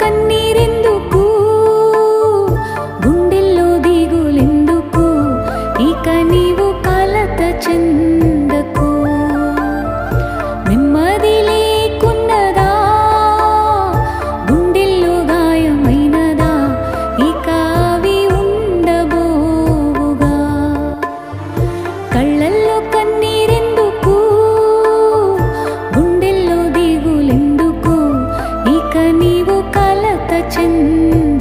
కన్నీరెందుకు గుండెల్లో దిగులెందుకు ఇక నీవు కలత చెందకు నెమ్మది లేకున్నదా గుండెల్లో గాయమైనదా ఇక అవి ఉండబోవుగా కళ్ళల్లో కన్నీరెందుకు గుండెల్లో దిగులెందుకు ఇక నీవు కలత చెంద